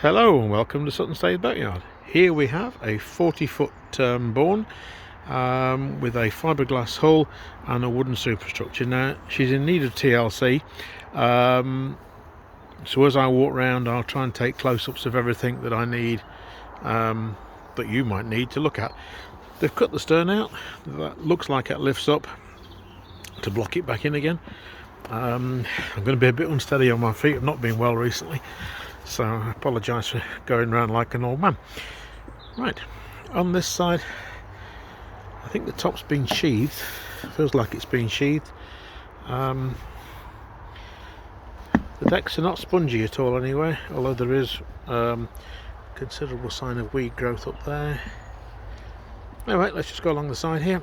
Hello and welcome to Sutton Staithe Boatyard. Here we have a 40-foot Bourne with a fiberglass hull and a wooden superstructure. Now she's in need of TLC, so as I walk around I'll try and take close-ups of everything that I need, that you might need to look at. They've cut the stern out. That looks like it lifts up to block it back in again. I'm going to be a bit unsteady on my feet. I've not been well recently, so I apologise for going around like an old man. Right, on this side I think the top's been sheathed. Feels like it's been sheathed. The decks are not spongy at all anyway, although there is considerable sign of weed growth up there. Alright, let's just go along the side here.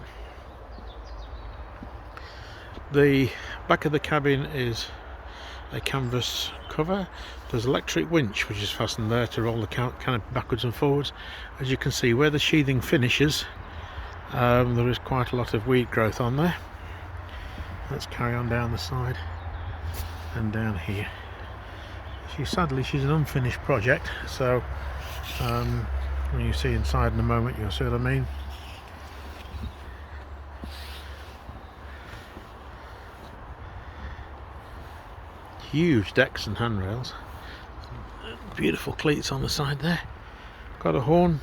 The back of the cabin is a canvas cover. There's an electric winch which is fastened there to roll the canopy backwards and forwards. As you can see, where the sheathing finishes, there is quite a lot of weed growth on there. Let's carry on down the side and down here. Sadly she's an unfinished project, so when you see inside in a moment you'll see what I mean. Huge decks and handrails, beautiful cleats on the side there. Got a horn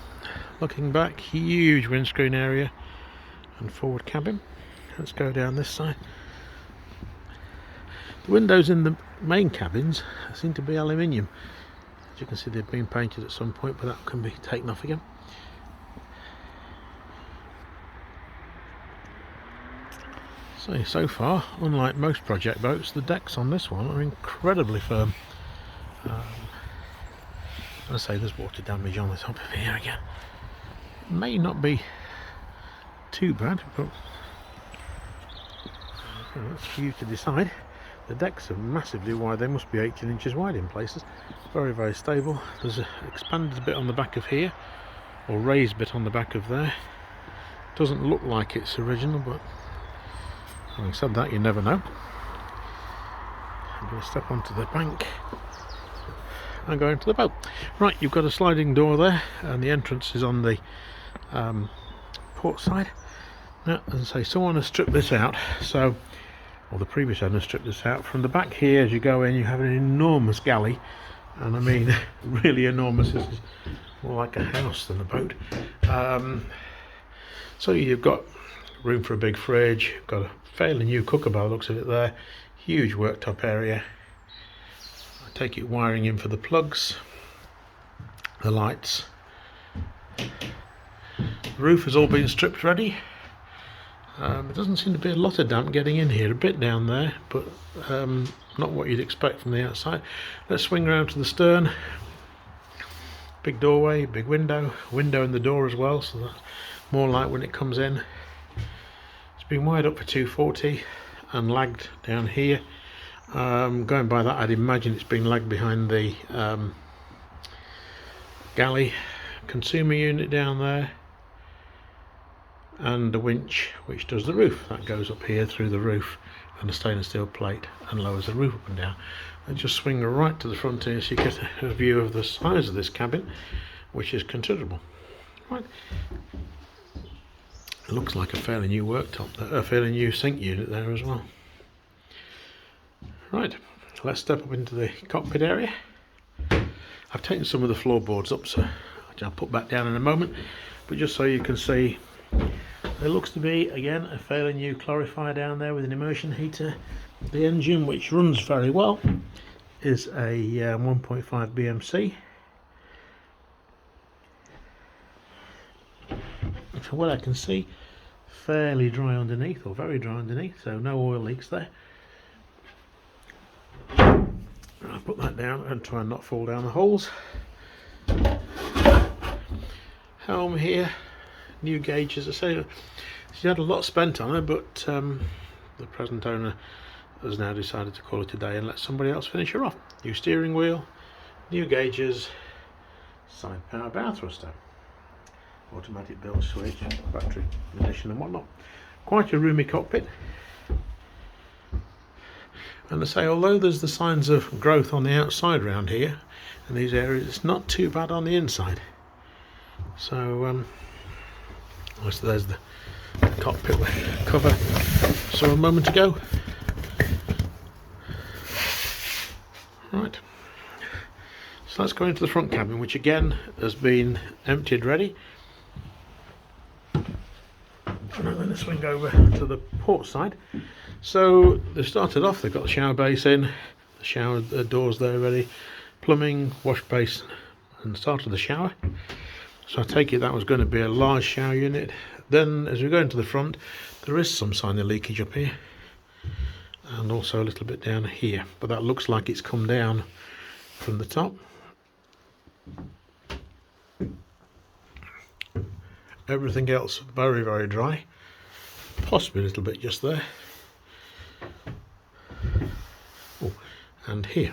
looking back, huge windscreen area and forward cabin. Let's go down this side. The windows in the main cabins seem to be aluminium. As you can see, they've been painted at some point, but that can be taken off again. So far, unlike most project boats, the decks on this one are incredibly firm. I say there's water damage on the top of here again. It may not be too bad, but that's for you to decide. The decks are massively wide. They must be 18 inches wide in places. Very, very stable. There's an expanded bit on the back of here, or raised bit on the back of there. Doesn't look like it's original, but having said that, you never know. I'm going to step onto the bank and go into the boat. Right, you've got a sliding door there, and the entrance is on the port side. Now, as I say, someone has stripped this out, or the previous owner stripped this out. From the back here, as you go in, you have an enormous galley, and I mean really enormous. This is more like a house than a boat. So you've got room for a big fridge, got a fairly new cooker by the looks of it there, huge worktop area. I take it wiring in for the plugs, the lights. The roof has all been stripped ready. There doesn't seem to be a lot of damp getting in here, a bit down there, but not what you'd expect from the outside. Let's swing around to the stern. Big doorway, big window in the door as well, so that's more light when it comes in. Been wired up for 240 and lagged down here. Going by that, I'd imagine it's been lagged behind the galley. Consumer unit down there, and the winch which does the roof. That goes up here through the roof and a stainless steel plate and lowers the roof up and down. And just swing right to the front here so you get a view of the size of this cabin, which is considerable. Right. It looks like a fairly new worktop, a fairly new sink unit there as well. Right, let's step up into the cockpit area. I've taken some of the floorboards up, so I'll put back down in a moment, but just so you can see, there looks to be again a fairly new calorifier down there with an immersion heater. The engine, which runs very well, is a 1.5 BMC. From what I can see, fairly dry underneath, or very dry underneath, so no oil leaks there. I'll put that down and try and not fall down the holes. Helm here, new gauges. I say she had a lot spent on her, but the present owner has now decided to call it a day and let somebody else finish her off. New steering wheel, new gauges, side power bow thruster, automatic bilge switch, battery ignition and whatnot. Quite a roomy cockpit. And to say, although there's the signs of growth on the outside around here in these areas, it's not too bad on the inside. So there's the cockpit cover saw a moment ago. Right, so let's go into the front cabin, which again has been emptied ready. And I'm going to swing over to the port side. So they started off, they've got the shower basin, the shower doors there ready, plumbing, wash basin, and started the shower. So I take it that was going to be a large shower unit. Then as we go into the front, there is some sign of leakage up here, and also a little bit down here, but that looks like it's come down from the top. Everything else very, very dry, possibly a little bit just there. Oh, and here.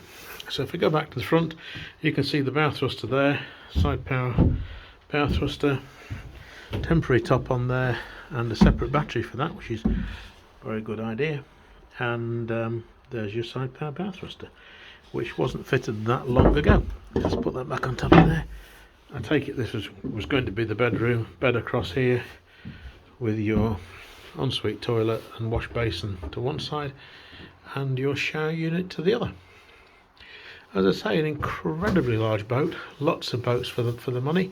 So if we go back to the front, you can see the bow thruster there, side power bow thruster, temporary top on there, and a separate battery for that, which is a very good idea. And there's your side power bow thruster, which wasn't fitted that long ago. Let's put that back on top of there. I take it this was going to be the bedroom, bed across here with your ensuite toilet and wash basin to one side and your shower unit to the other. As I say, an incredibly large boat, lots of boats for the money,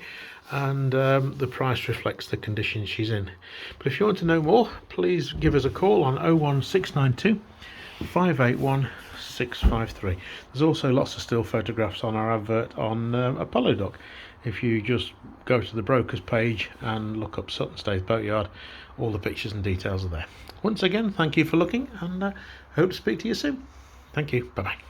and the price reflects the condition she's in. But if you want to know more, please give us a call on 01692 581 653. There's also lots of still photographs on our advert on Apollo Dock. If you just go to the brokers page and look up Sutton Staithe Boatyard, all the pictures and details are there. Once again, thank you for looking, and I hope to speak to you soon. Thank you. Bye bye.